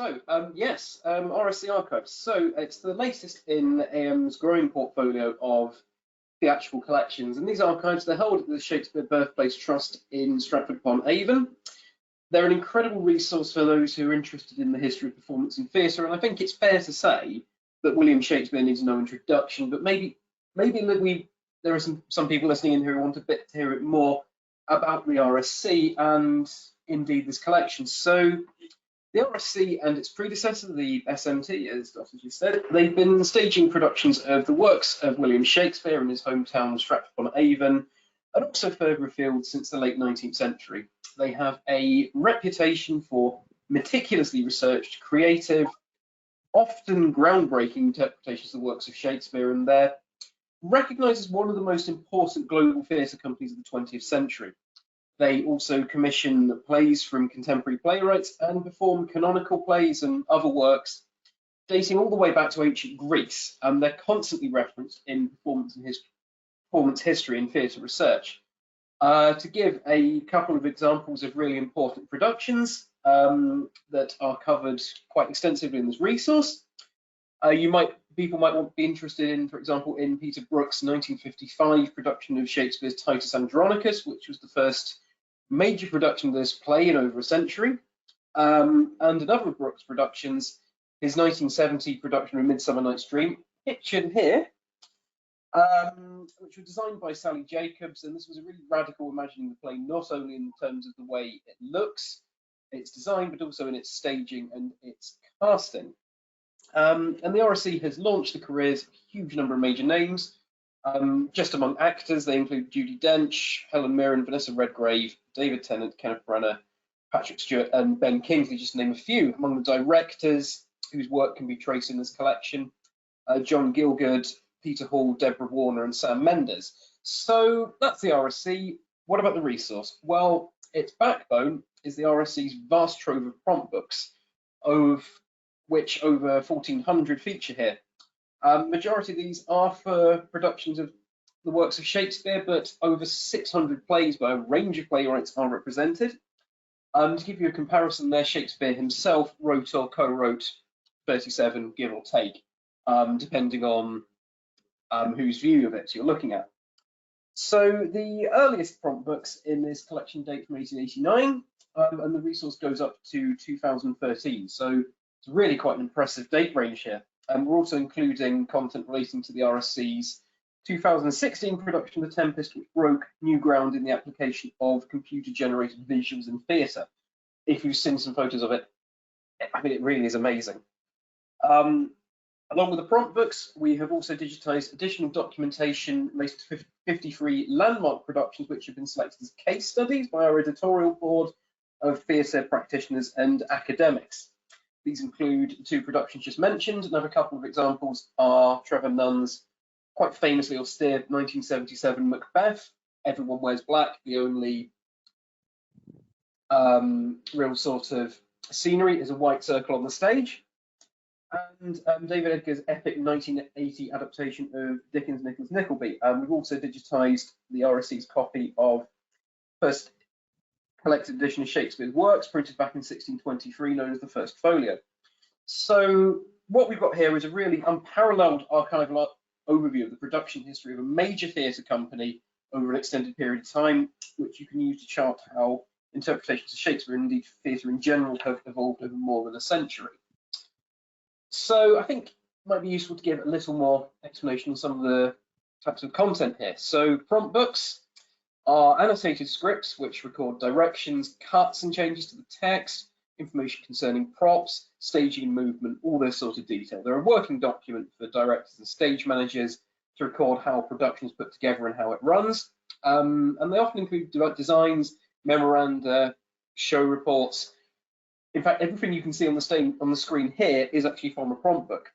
RSC Archives. So it's the latest in AM's growing portfolio of theatrical collections, and these archives, they're held at the Shakespeare Birthplace Trust in Stratford-upon-Avon. They're an incredible resource for those who are interested in the history of performance in theatre, and I think it's fair to say that William Shakespeare needs no introduction, but maybe there are some people listening in who want a bit to hear it more about the RSC and indeed this collection. So the RSC and its predecessor, the SMT, as Dr. just said, they've been staging productions of the works of William Shakespeare in his hometown Stratford-upon-Avon, and also further afield since the late 19th century. They have a reputation for meticulously researched, creative, often groundbreaking interpretations of the works of Shakespeare, and they're recognised as one of the most important global theatre companies of the 20th century. They also commission plays from contemporary playwrights and perform canonical plays and other works dating all the way back to ancient Greece, and they're constantly referenced in performance history and theatre research. To give a couple of examples of really important productions that are covered quite extensively in this resource, people might be interested in, for example, in Peter Brook's 1955 production of Shakespeare's Titus Andronicus, which was the first major production of this play in over a century, and another of Brook's productions, his 1970 production of Midsummer Night's Dream, pictured here, which was designed by Sally Jacobs, and this was a really radical imagining the play, not only in terms of the way it looks, its design, but also in its staging and its casting. And the RSC has launched the careers of a huge number of major names. Just among actors, they include Judi Dench, Helen Mirren, Vanessa Redgrave, David Tennant, Kenneth Branagh, Patrick Stewart, and Ben Kingsley, just to name a few. Among the directors whose work can be traced in this collection, John Gielgud, Peter Hall, Deborah Warner, and Sam Mendes. So that's the RSC. What about the resource? Well, its backbone is the RSC's vast trove of prompt books, of which over 1,400 feature here. Majority of these are for productions of the works of Shakespeare, but over 600 plays by a range of playwrights are represented. To give you a comparison there, Shakespeare himself wrote or co-wrote 37, give or take, depending on whose view of it you're looking at. So the earliest prompt books in this collection date from 1889, and the resource goes up to 2013. So it's really quite an impressive date range here. We're also including content relating to the RSC's 2016 production of The Tempest, which broke new ground in the application of computer-generated visuals in theatre. If you've seen some photos of it, I mean, it really is amazing. Along with the prompt books, we have also digitized additional documentation related to 53 landmark productions, which have been selected as case studies by our editorial board of theatre practitioners and academics. These include the two productions just mentioned. Another couple of examples are Trevor Nunn's quite famously austere 1977 Macbeth, Everyone Wears Black, the only real sort of scenery is a white circle on the stage, and David Edgar's epic 1980 adaptation of Dickens' Nicholas Nickleby. We've also digitized the RSC's copy of first collected edition of Shakespeare's works, printed back in 1623, known as the First Folio. So what we've got here is a really unparalleled archival overview of the production history of a major theatre company over an extended period of time, which you can use to chart how interpretations of Shakespeare and indeed theatre in general have evolved over more than a century. So I think it might be useful to give a little more explanation on some of the types of content here. So prompt books are annotated scripts which record directions, cuts and changes to the text, information concerning props, staging and movement, all this sort of detail. They're a working document for directors and stage managers to record how production is put together and how it runs. And they often include designs, memoranda, show reports. In fact, everything you can see on the screen here is actually from a prompt book.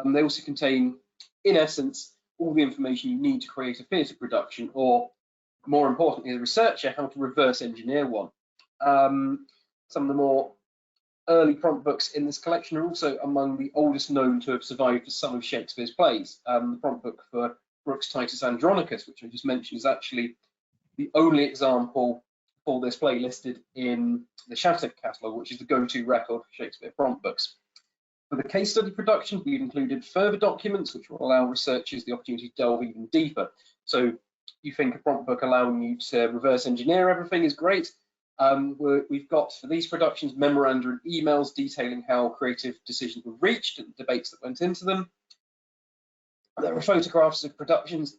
They also contain, in essence, all the information you need to create a theatre production, or more importantly, as a researcher, how to reverse engineer one. Some of the more early prompt books in this collection are also among the oldest known to have survived for some of Shakespeare's plays. The prompt book for Brooks' Titus Andronicus, which I just mentioned, is actually the only example for this play listed in the Shattuck catalogue, which is the go-to record for Shakespeare prompt books. For the case study production, we've included further documents which will allow researchers the opportunity to delve even deeper. So you think a prompt book allowing you to reverse engineer everything is great. We've got for these productions memoranda and emails detailing how creative decisions were reached and the debates that went into them. There are photographs of productions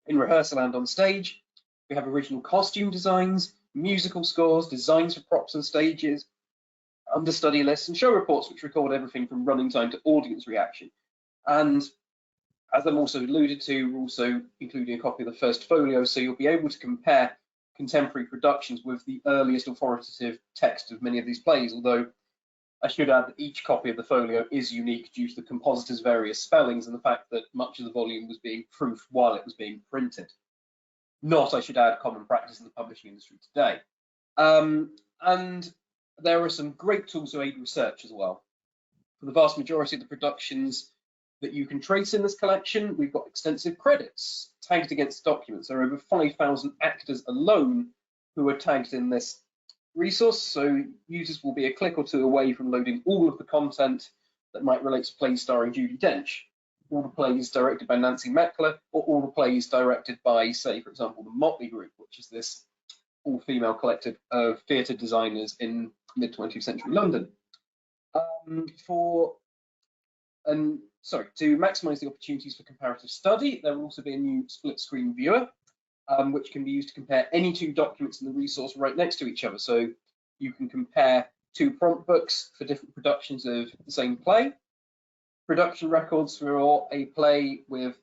in rehearsal and on stage. We have original costume designs, musical scores, designs for props and stages, understudy lists, and show reports which record everything from running time to audience reaction. And as I'm also alluded to, we're also including a copy of the first folio, so you'll be able to compare contemporary productions with the earliest authoritative text of many of these plays, although I should add that each copy of the folio is unique due to the compositor's various spellings and the fact that much of the volume was being proofed while it was being printed. Not, I should add, common practice in the publishing industry today. And there are some great tools to aid research as well. For the vast majority of the productions that you can trace in this collection, we've got extensive credits tagged against documents. There are over 5,000 actors alone who are tagged in this resource, so users will be a click or two away from loading all of the content that might relate to plays starring Judi Dench, all the plays directed by Nancy Meckler, or all the plays directed by, say, for example, the Motley Group, which is this all-female collective of theatre designers in mid-20th century London. To maximise the opportunities for comparative study, there will also be a new split-screen viewer, which can be used to compare any two documents in the resource right next to each other. So you can compare two prompt books for different productions of the same play, production records for a play with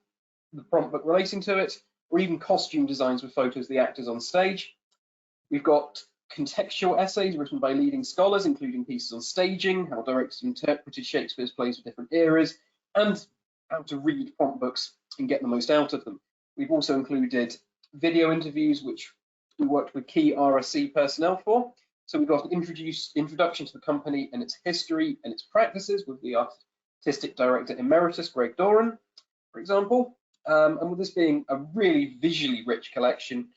the prompt book relating to it, or even costume designs with photos of the actors on stage. We've got contextual essays written by leading scholars, including pieces on staging, how directors interpreted Shakespeare's plays of different eras, and how to read prompt books and get the most out of them. We've also included video interviews, which we worked with key RSC personnel for. So we've got an introduction to the company and its history and its practices with the artistic director emeritus, Greg Doran, for example. And with this being a really visually rich collection,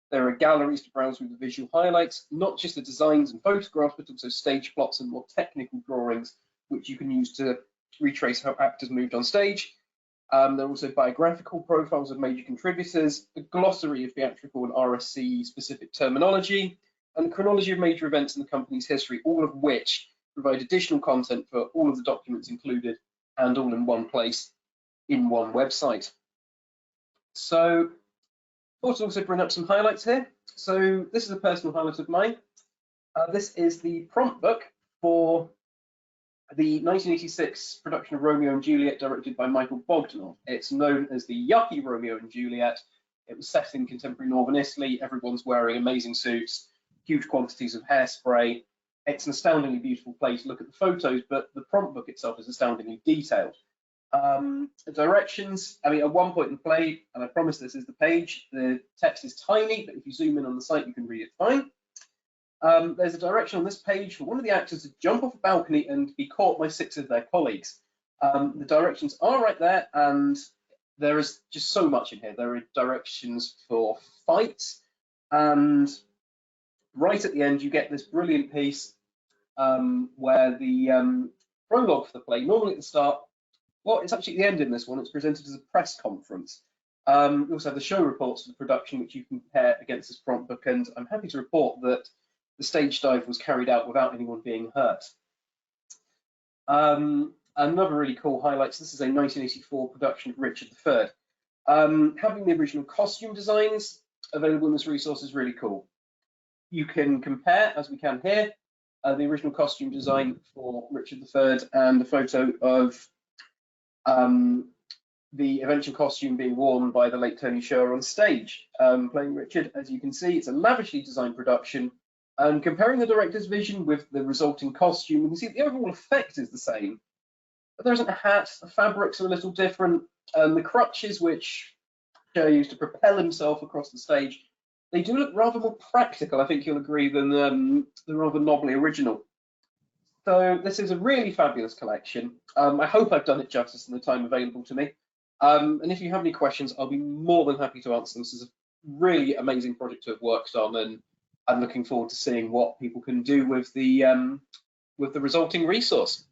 there are galleries to browse through the visual highlights, not just the designs and photographs, but also stage plots and more technical drawings, which you can use to retrace how actors moved on stage. There are also biographical profiles of major contributors, a glossary of theatrical and RSC specific terminology, and the chronology of major events in the company's history, all of which provide additional content for all of the documents included and all in one place in one website. So I thought I'd also bring up some highlights here. So this is a personal highlight of mine. This is the prompt book for the 1986 production of Romeo and Juliet, directed by Michael Bogdanov. It's known as the yuppie Romeo and Juliet. It was set in contemporary northern Italy. Everyone's wearing amazing suits, huge quantities of hairspray. It's an astoundingly beautiful play to look at the photos, but the prompt book itself is astoundingly detailed. The directions, I mean, at one point in the play, and I promise this is the page, the text is tiny, but if you zoom in on the site, you can read it fine. There's a direction on this page for one of the actors to jump off a balcony and be caught by 6 of their colleagues. The directions are right there, and there is just so much in here. There are directions for fights, and right at the end, you get this brilliant piece where the prologue for the play, normally at the start, well, it's actually at the end in this one, it's presented as a press conference. We also have the show reports for the production, which you can compare against this prompt book, and I'm happy to report that the stage dive was carried out without anyone being hurt. Another really cool highlight, this is a 1984 production of Richard III. Having the original costume designs available in this resource is really cool. You can compare, as we can here, the original costume design for Richard III and a photo of the eventual costume being worn by the late Tony Sher on stage, playing Richard. As you can see, it's a lavishly designed production. And comparing the director's vision with the resulting costume, you can see the overall effect is the same, but there isn't a hat, the fabrics are a little different, and the crutches which Sher used to propel himself across the stage, they do look rather more practical, I think you'll agree, than the rather knobbly original. So this is a really fabulous collection. I hope I've done it justice in the time available to me. And if you have any questions, I'll be more than happy to answer them. This is a really amazing project to have worked on, and I'm looking forward to seeing what people can do with the resulting resource.